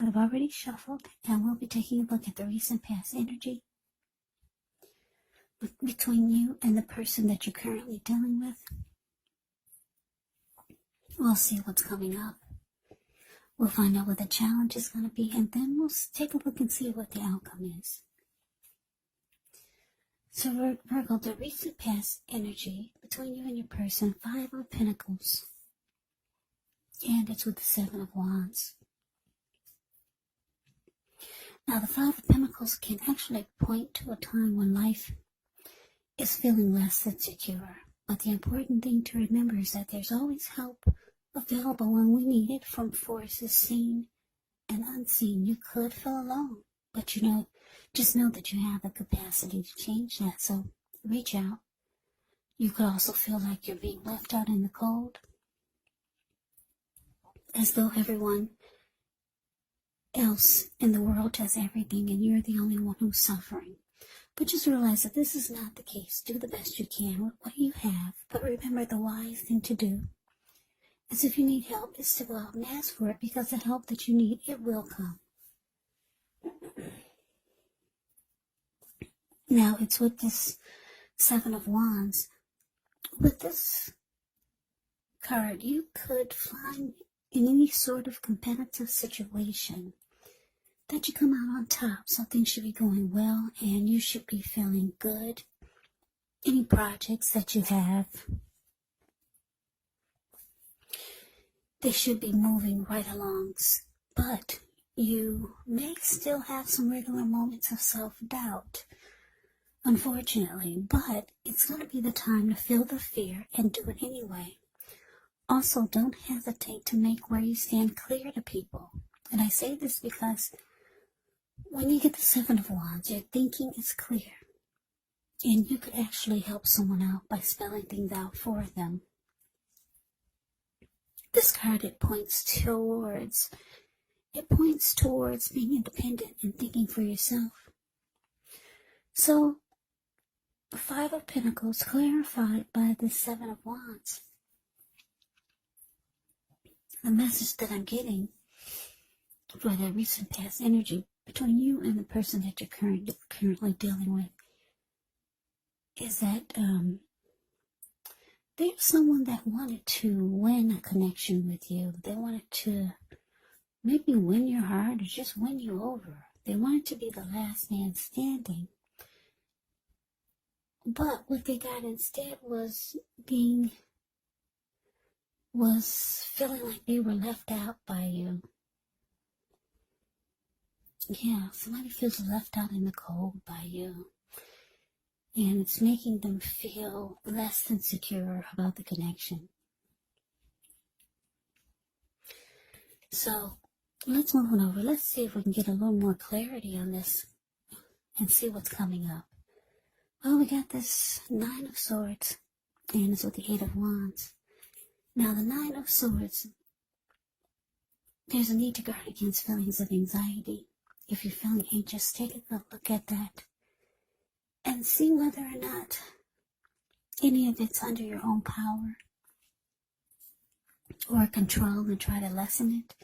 I've already shuffled, and we'll be taking a look at the recent past energy between you and the person that you're currently dealing with. We'll see what's coming up. We'll find out what the challenge is going to be, and then we'll take a look and see what the outcome is. So Virgo, the recent past energy between you and your person, 5 of Pentacles, and it's with the 7 of Wands. Now, the 5 of Pentacles can actually point to a time when life is feeling less than secure. But the important thing to remember is that there's always help available when we need it from forces seen and unseen. You could feel alone, but just know that you have the capacity to change that. So reach out. You could also feel like you're being left out in the cold, as though everyone else in the world has everything and you're the only one who's suffering. But just realize that this is not the case. Do the best you can with what you have. But remember, the wise thing to do is, if you need help, is to go out and ask for it, because the help that you need, it will come. Now, it's with this 7 of Wands. With this card, you could find in any sort of competitive situation that you come out on top. So things should be going well and you should be feeling good. Any projects that you have, they should be moving right along. But you may still have some regular moments of self-doubt, unfortunately. But it's going to be the time to feel the fear and do it anyway. Also, don't hesitate to make where you stand clear to people. And I say this because when you get the 7 of Wands, your thinking is clear. And you could actually help someone out by spelling things out for them. This card, it points towards being independent and thinking for yourself. So, the 5 of Pentacles clarified by the 7 of Wands. The message that I'm getting for the recent past energy between you and the person that you're currently dealing with is that there's someone that wanted to win a connection with you. They wanted to maybe win your heart or just win you over. They wanted to be the last man standing. But what they got instead was feeling like they were left out by you. Yeah, somebody feels left out in the cold by you. And it's making them feel less than secure about the connection. So, let's move on over. Let's see if we can get a little more clarity on this and see what's coming up. Well, we got this 9 of Swords, and it's with the 8 of Wands. Now, the 9 of Swords, there's a need to guard against feelings of anxiety. If you're feeling anxious, take a good look at that and see whether or not any of it's under your own power or control, and try to lessen it.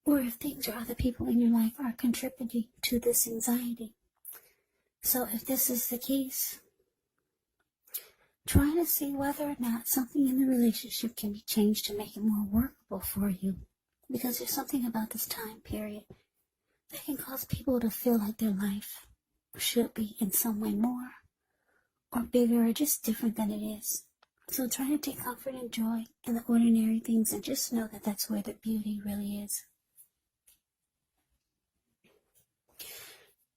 Or if things or other people in your life are contributing to this anxiety. So if this is the case, try to see whether or not something in the relationship can be changed to make it more workable for you. Because there's something about this time period that can cause people to feel like their life should be in some way more or bigger or just different than it is. So try to take comfort and joy in the ordinary things, and just know that that's where the beauty really is.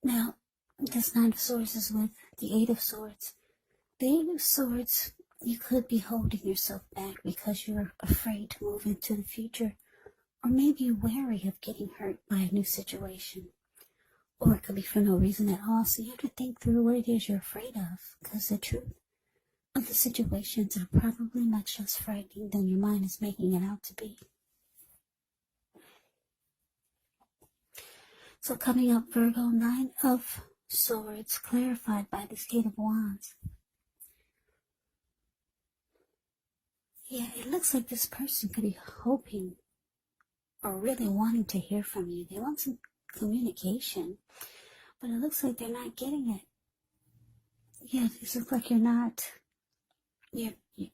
Now, this 9 of Swords is with the 8 of Swords. The 8 of Swords, you could be holding yourself back because you're afraid to move into the future, or maybe wary of getting hurt by a new situation. Or it could be for no reason at all. So you have to think through what it is you're afraid of, because the truth of the situations are probably much less frightening than your mind is making it out to be. So coming up, Virgo, 9 of Swords, clarified by this 8 of Wands. Yeah, it looks like this person could be hoping are really wanting to hear from you. They want some communication, but it looks like they're not getting it. Yeah, it looks like you're not,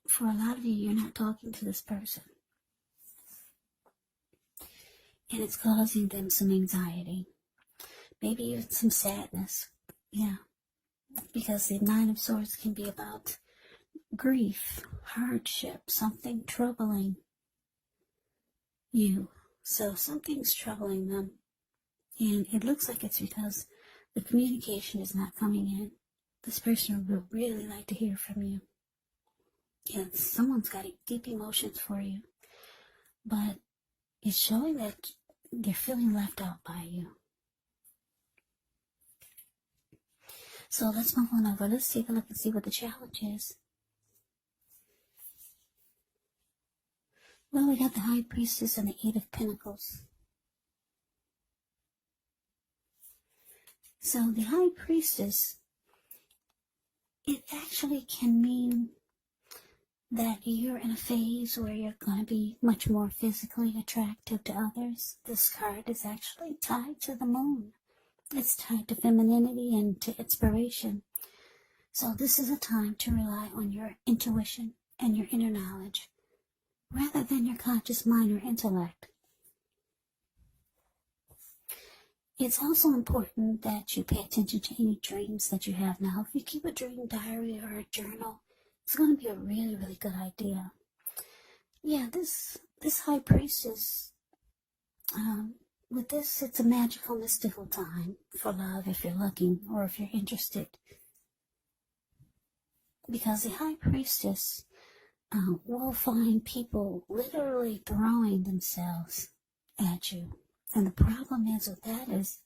for a lot of you, you're not talking to this person. And it's causing them some anxiety. Maybe even some sadness. Yeah. Because the Nine of Swords can be about grief, hardship, something troubling you. So something's troubling them. And it looks like it's because the communication is not coming in. This person would really like to hear from you. Yeah, someone's got deep emotions for you. But it's showing that they're feeling left out by you. So let's move on over. Let's take a look and see what the challenge is. Well, we got the High Priestess and the Eight of Pentacles. So the High Priestess, it actually can mean that you're in a phase where you're going to be much more physically attractive to others. This card is actually tied to the moon. It's tied to femininity and to inspiration. So this is a time to rely on your intuition and your inner knowledge, rather than your conscious mind or intellect. It's also important that you pay attention to any dreams that you have now. If you keep a dream diary or a journal, it's going to be a really, really good idea. Yeah, this High Priestess, with this, it's a magical, mystical time for love if you're looking or if you're interested. Because the High Priestess will find people literally throwing themselves at you. And the problem is with that is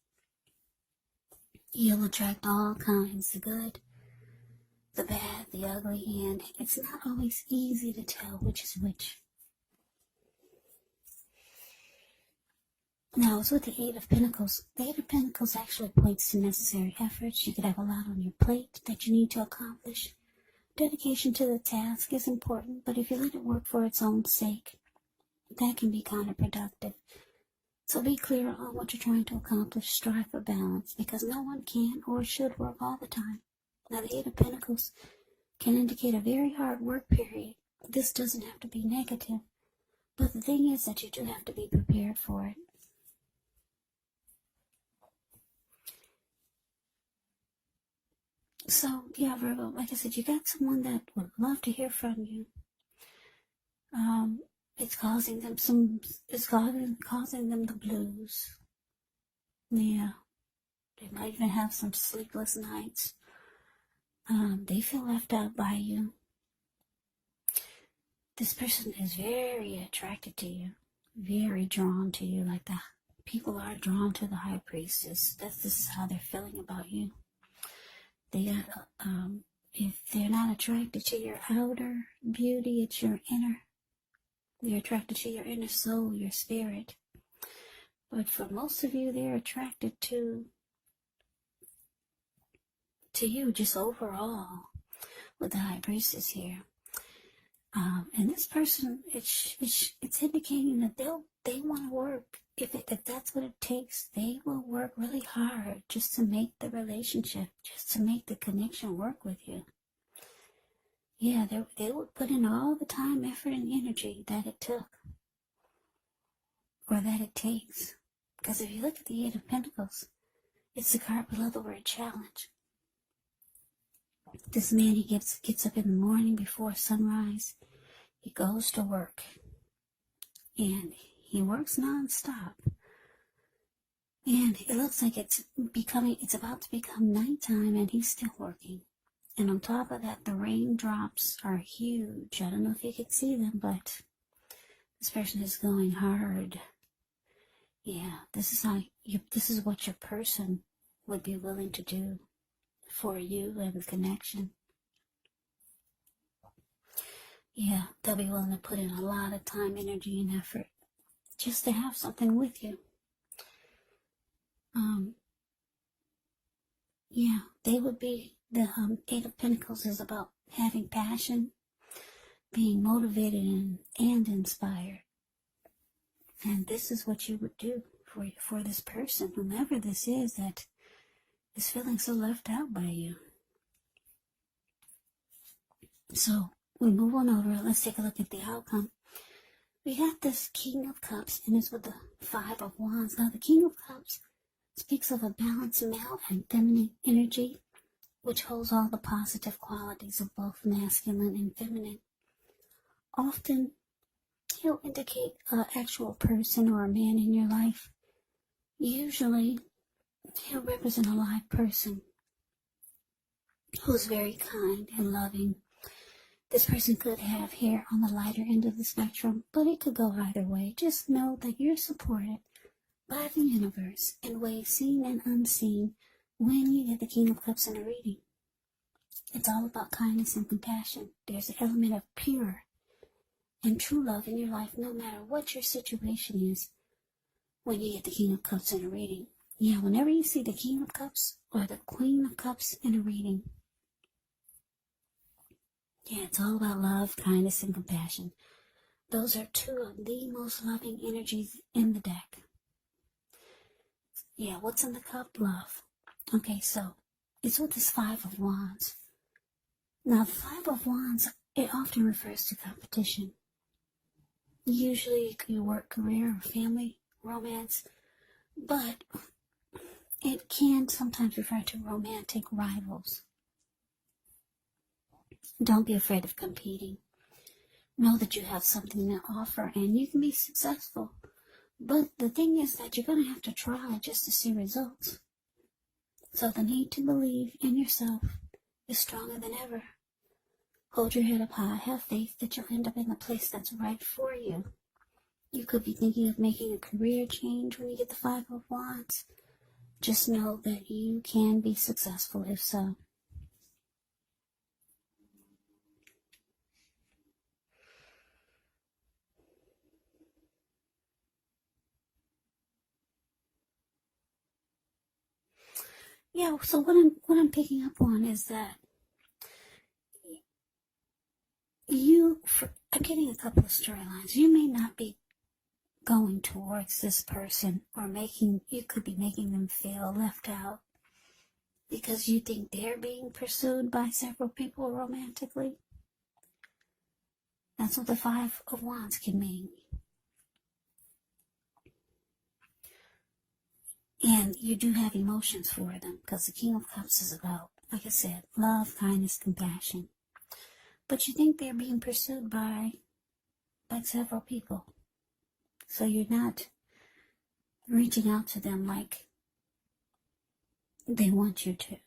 you'll attract all kinds, the good, the bad, the ugly, and it's not always easy to tell which is which. Now, it's with the Eight of Pentacles. The Eight of Pentacles actually points to necessary efforts. You could have a lot on your plate that you need to accomplish. Dedication to the task is important, but if you let it work for its own sake, that can be counterproductive. So be clear on what you're trying to accomplish. Strive for balance, because no one can or should work all the time. Now, the Eight of Pentacles can indicate a very hard work period. This doesn't have to be negative, but the thing is that you do have to be prepared for it. So, yeah, Virgo, like I said, you got someone that would love to hear from you. It's causing them causing them the blues. Yeah. They might even have some sleepless nights. They feel left out by you. This person is very attracted to you, very drawn to you, like the people are drawn to the High Priestess. This is how they're feeling about you. They got, if they're not attracted to your outer beauty, it's your inner. They're attracted to your inner soul, your spirit. But for most of you, they're attracted to you just overall with the High Priestess here. And this person, it's indicating that they want to work. If that's what it takes, they will work really hard just to make the relationship, just to make the connection work with you. Yeah, they would put in all the time, effort, and energy that it took, or that it takes. Because if you look at the Eight of Pentacles, it's the card below the word challenge. This man, he gets up in the morning before sunrise. He goes to work, and he works nonstop. And it looks like it's about to become nighttime, and he's still working. And on top of that, the raindrops are huge. I don't know if you can see them, but this person is going hard. Yeah, this is what your person would be willing to do for you and the connection. Yeah, they'll be willing to put in a lot of time, energy, and effort just to have something with you. Yeah, they would be, the Eight of Pentacles is about having passion, being motivated and inspired. And this is what you would do for this person, whomever this is that is feeling so left out by you. So we move on over. Let's take a look at the outcome. We got this King of Cups, and it's with the Five of Wands. Now, the King of Cups speaks of a balanced male and feminine energy, which holds all the positive qualities of both masculine and feminine. Often, he'll indicate an actual person or a man in your life. Usually, he'll represent a live person who's very kind and loving. This person could have hair on the lighter end of the spectrum, but it could go either way. Just know that you're supported by the universe in ways seen and unseen when you get the King of Cups in a reading. It's all about kindness and compassion. There's an element of pure and true love in your life, no matter what your situation is, when you get the King of Cups in a reading. Yeah, whenever you see the King of Cups or the Queen of Cups in a reading, yeah, it's all about love, kindness, and compassion. Those are two of the most loving energies in the deck. Yeah, what's in the cup? Love. Okay, so it's with this Five of Wands. Now, the Five of Wands, it often refers to competition. Usually it could be work, career, or family, romance, but it can sometimes refer to romantic rivals. Don't be afraid of competing. Know that you have something to offer and you can be successful. But the thing is that you're going to have to try just to see results. So the need to believe in yourself is stronger than ever. Hold your head up high. Have faith that you'll end up in the place that's right for you. You could be thinking of making a career change when you get the Five of Wands. Just know that you can be successful if so. Yeah, so what I'm picking up on is that I'm getting a couple of storylines. You may not be going towards this person or you could be making them feel left out because you think they're being pursued by several people romantically. That's what the Five of Wands can mean. And you do have emotions for them because the King of Cups is about, like I said, love, kindness, compassion. But you think they're being pursued by several people. So you're not reaching out to them like they want you to.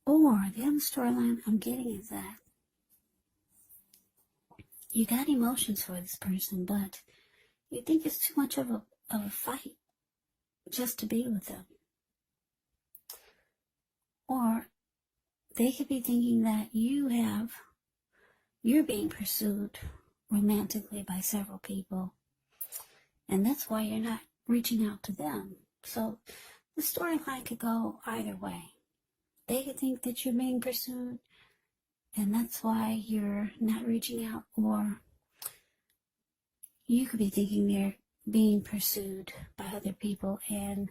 Or the other storyline I'm getting is that you got emotions for this person, but you think it's too much of a fight just to be with them. Or they could be thinking that you're being pursued romantically by several people, and that's why you're not reaching out to them. So the storyline could go either way. They could think that you're being pursued, and that's why you're not reaching out, or you could be thinking they're being pursued by other people, and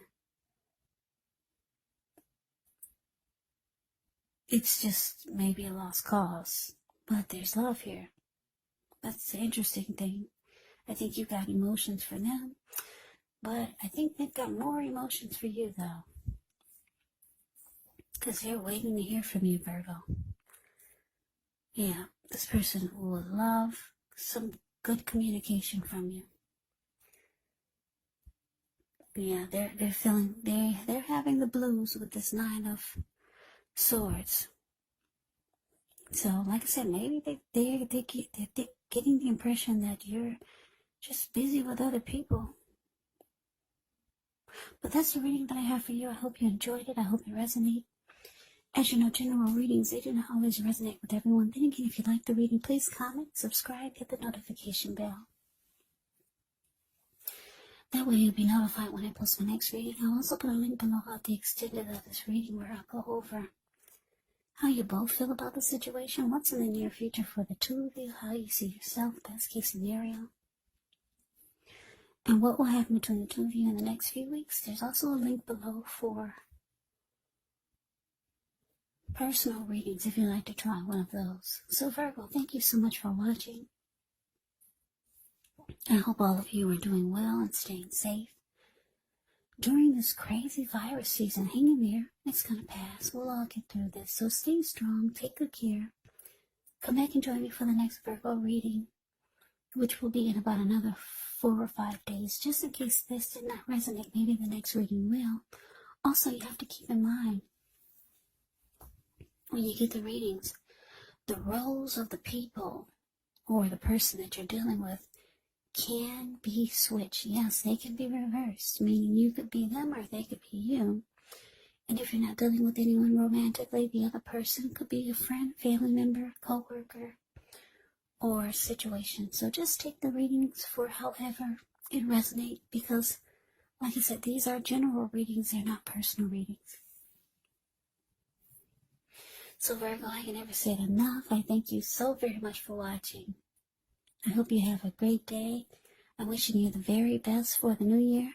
it's just maybe a lost cause. But there's love here. That's the interesting thing. I think you've got emotions for them, but I think they've got more emotions for you, though. Because they're waiting to hear from you, Virgo. Yeah, this person will love some good communication from you. Yeah, they're having the blues with this Nine of Swords. So, like I said, maybe they're getting the impression that you're just busy with other people. But that's the reading that I have for you. I hope you enjoyed it. I hope it resonated. As you know, general readings, they do not always resonate with everyone. Then again, if you like the reading, please comment, subscribe, hit the notification bell. That way you'll be notified when I post my next reading. I'll also put a link below of the extended of this reading where I'll go over how you both feel about the situation, what's in the near future for the two of you, how you see yourself, best case scenario. and what will happen between the two of you in the next few weeks. There's also a link below for personal readings if you'd like to try one of those. So Virgo, thank you so much for watching. I hope all of you are doing well and staying safe during this crazy virus season. Hang in there. It's going to pass. We'll all get through this. So stay strong. Take good care. Come back and join me for the next Virgo reading, which will be in about another 4 or 5 days. Just in case this did not resonate, maybe the next reading will. Also, you have to keep in mind, when you get the readings, the roles of the people or the person that you're dealing with can be switched. Yes, they can be reversed, meaning you could be them or they could be you. And if you're not dealing with anyone romantically, the other person could be a friend, family member, co-worker, or situation. So just take the readings for however it resonates, because, like I said, these are general readings, they're not personal readings. So Virgo, I can never say it enough. I thank you so very much for watching. I hope you have a great day. I'm wishing you the very best for the new year.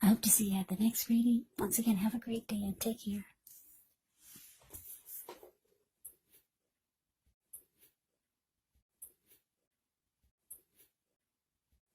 I hope to see you at the next reading. Once again, have a great day and take care.